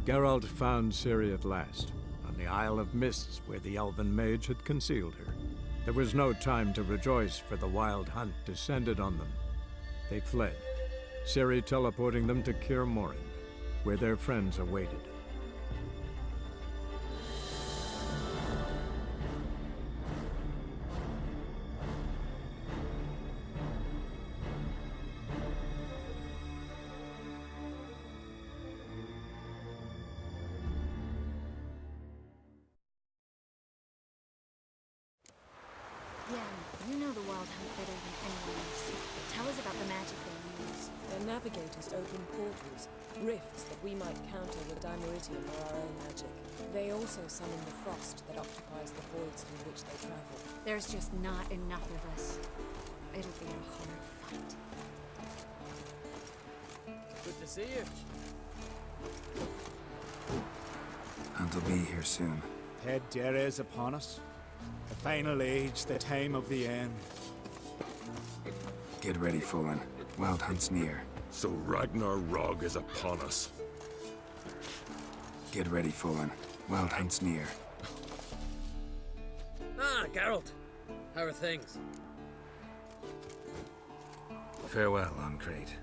Geralt found Ciri at last, on the Isle of Mists where the Elven mage had concealed her. There was no time to rejoice, for the Wild Hunt descended on them. They fled, Ciri teleporting them to Kaer Morhen, where their friends awaited. Yeah, you know the Wild Hunt better than anyone else. Tell us about the magic they use. Their navigators open portals, rifts that we might counter with Dimeritium or our own magic. They also summon the frost that occupies the voids through which they travel. There's just not enough of us. It'll be a hard fight. Good to see you. Hunt'll be here soon. Head Jerez upon us. The final age, the time of the end. Get ready, Fullen. Wild Hunt's near. So Ragnar Rog is upon us. Get ready, Fullen. Wild Hunt's near. Ah, Geralt. How are things? Farewell, Ancrate.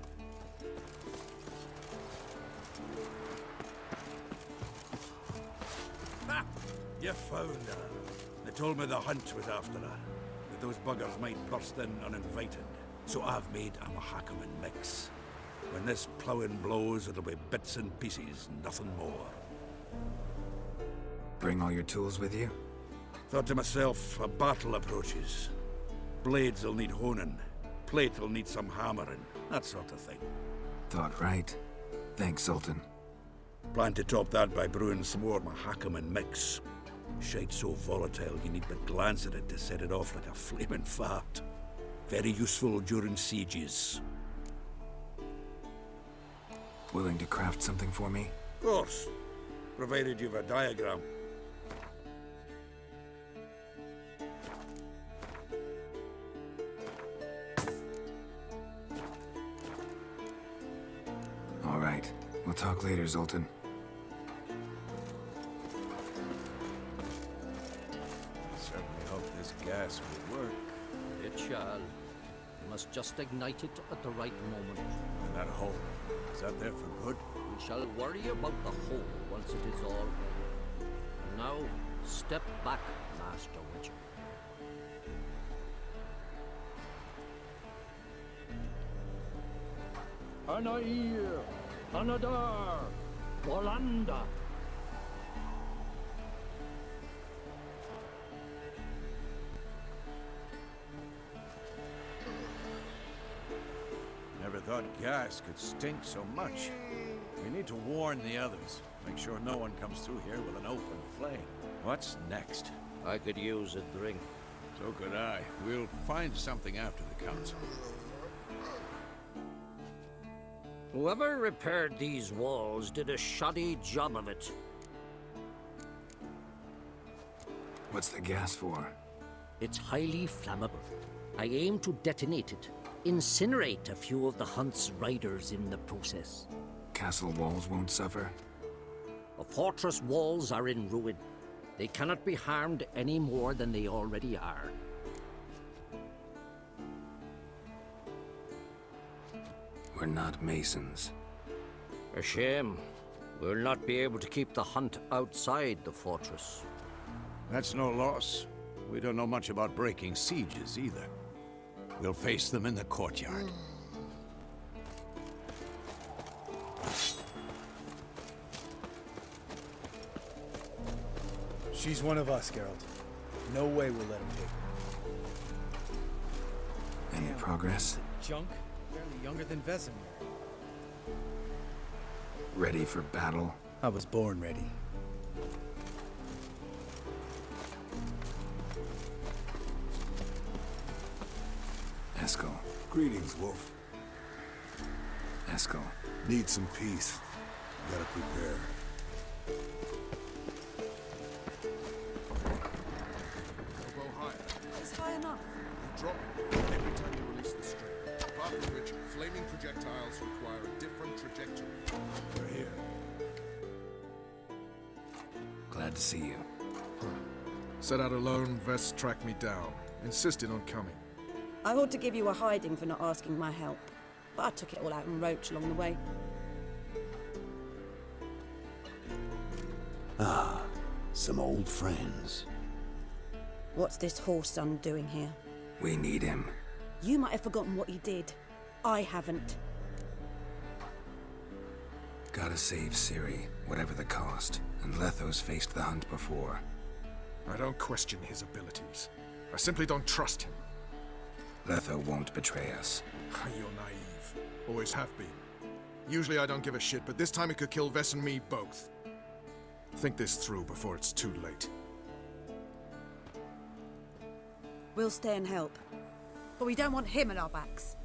Ha! You found her. They told me the hunt was after her. That those buggers might burst in uninvited. So I've made a Mahakaman mix. When this ploughing blows, it'll be bits and pieces, nothing more. Bring all your tools with you? Thought to myself, a battle approaches. Blades will need honing. Plate will need some hammering. That sort of thing. Thought right. Thanks, Sultan. Plan to top that by brewing some more Mahakaman mix. Shite so volatile you need but glance at it to set it off like a flaming fart. Very useful during sieges. Willing to craft something for me? Of course. Provided you've a diagram. All right. We'll talk later, Zoltan. Certainly hope this gas will work. It shall. We must just ignite it at the right moment. And that hole, is that there for good? We shall worry about the hole once it is all ready. And now, step back, Master Witcher. Anair, Anadar, Bolanda. Never thought gas could stink so much. We need to warn the others. Make sure no one comes through here with an open flame. What's next? I could use a drink. So could I. We'll find something after the council. Whoever repaired these walls did a shoddy job of it. What's the gas for? It's highly flammable. I aim to detonate it. Incinerate a few of the Hunt's riders in the process. Castle walls won't suffer? The fortress walls are in ruin. They cannot be harmed any more than they already are. We're not masons. A shame. We'll not be able to keep the Hunt outside the fortress. That's no loss. We don't know much about breaking sieges either. We'll face them in the courtyard. She's one of us, Geralt. No way we'll let him take her. Any progress? Junk? Barely younger than Vesemir. Ready for battle? I was born ready. Eskel. Greetings, Wolf. Eskel. Need some peace. Gotta prepare. Go higher. It's high enough. You drop it every time you release the string. Apart from which, flaming projectiles require a different trajectory. We're here. Glad to see you. Set out alone, Vess tracked me down. Insisted on coming. I ought to give you a hiding for not asking my help, but I took it all out in Roach along the way. Ah, some old friends. What's this horse son doing here? We need him. You might have forgotten what he did. I haven't. Gotta save Ciri, whatever the cost. And Letho's faced the hunt before. I don't question his abilities. I simply don't trust him. Letho won't betray us. You're naive. Always have been. Usually I don't give a shit, but this time it could kill Vess and me both. Think this through before it's too late. We'll stay and help. But we don't want him at our backs.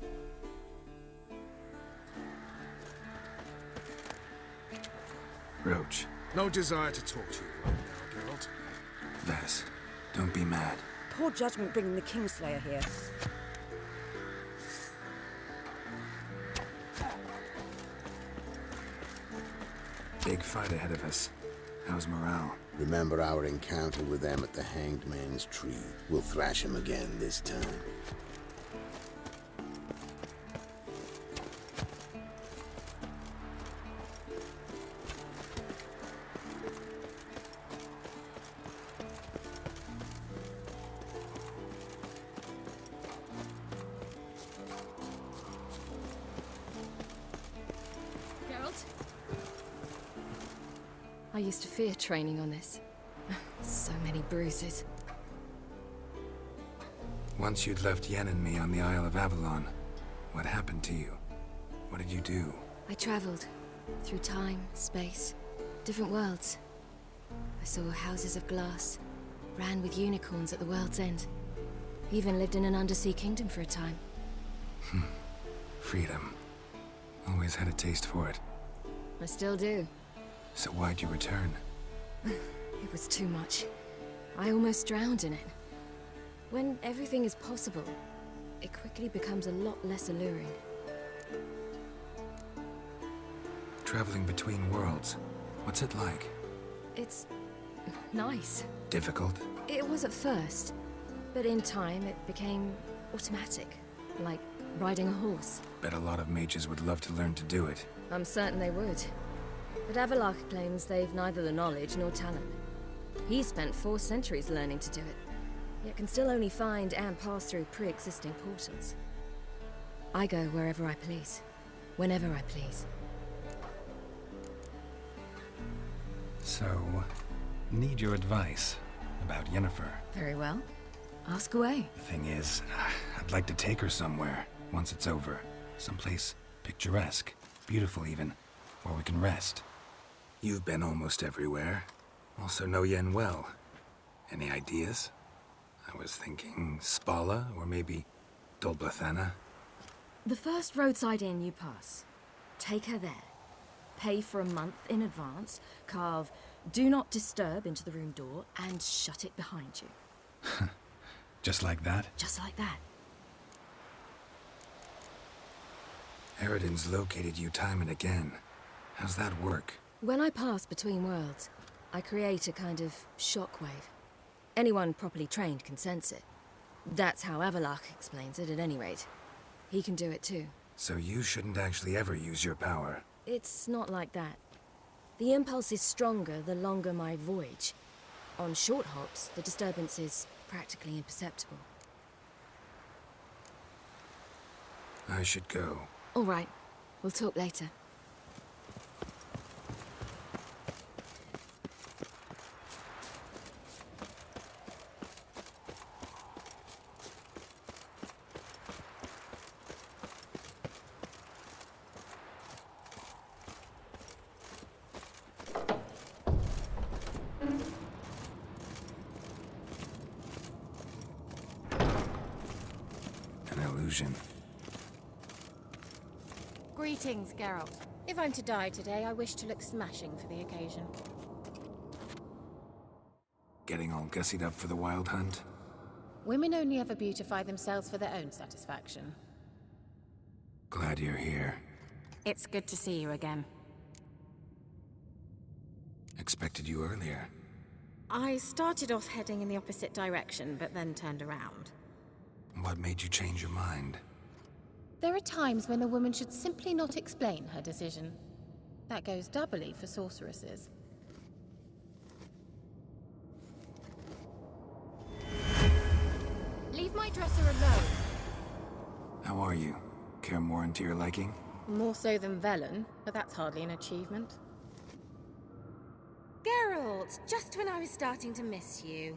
Roach. No desire to talk to you right now, Geralt. Vess, don't be mad. Poor judgment bringing the Kingslayer here. Big fight ahead of us. How's morale? Remember our encounter with them at the Hanged Man's Tree. We'll thrash him again this time. I used to fear training on this. So many bruises. Once you'd left Yen and me on the Isle of Avalon, what happened to you? What did you do? I traveled through time, space, different worlds. I saw houses of glass, ran with unicorns at the world's end. Even lived in an undersea kingdom for a time. Freedom. Always had a taste for it. I still do. So why'd you return? It was too much. I almost drowned in it. When everything is possible, it quickly becomes a lot less alluring. Traveling between worlds. What's it like? It's nice. Difficult? It was at first, but in time it became automatic, like riding a horse. Bet a lot of mages would love to learn to do it. I'm certain they would. But Avallac'h claims they've neither the knowledge nor talent. He spent 4 centuries learning to do it, yet can still only find and pass through pre-existing portals. I go wherever I please, whenever I please. So, need your advice about Yennefer. Very well. Ask away. The thing is, I'd like to take her somewhere, once it's over. Someplace picturesque, beautiful even, where we can rest. You've been almost everywhere. Also know Yen well. Any ideas? I was thinking Spala, or maybe Dol Blathanna. The first roadside inn you pass. Take her there. Pay for a month in advance, carve "Do Not Disturb" into the room door, and shut it behind you. Just like that? Just like that. Eredin's located you time and again. How's that work? When I pass between worlds, I create a kind of shockwave. Anyone properly trained can sense it. That's how Avallac'h explains it, at any rate. He can do it too. So you shouldn't actually ever use your power. It's not like that. The impulse is stronger the longer my voyage. On short hops, the disturbance is practically imperceptible. I should go. All right. We'll talk later. Greetings, Geralt. If I'm to die today, I wish to look smashing for the occasion. Getting all gussied up for the wild hunt? Women only ever beautify themselves for their own satisfaction. Glad you're here. It's good to see you again. Expected you earlier. I started off heading in the opposite direction, but then turned around. What made you change your mind? There are times when a woman should simply not explain her decision. That goes doubly for sorceresses. Leave my dresser alone. How are you? Kaer to your liking? More so than Velen, but that's hardly an achievement. Geralt, just when I was starting to miss you.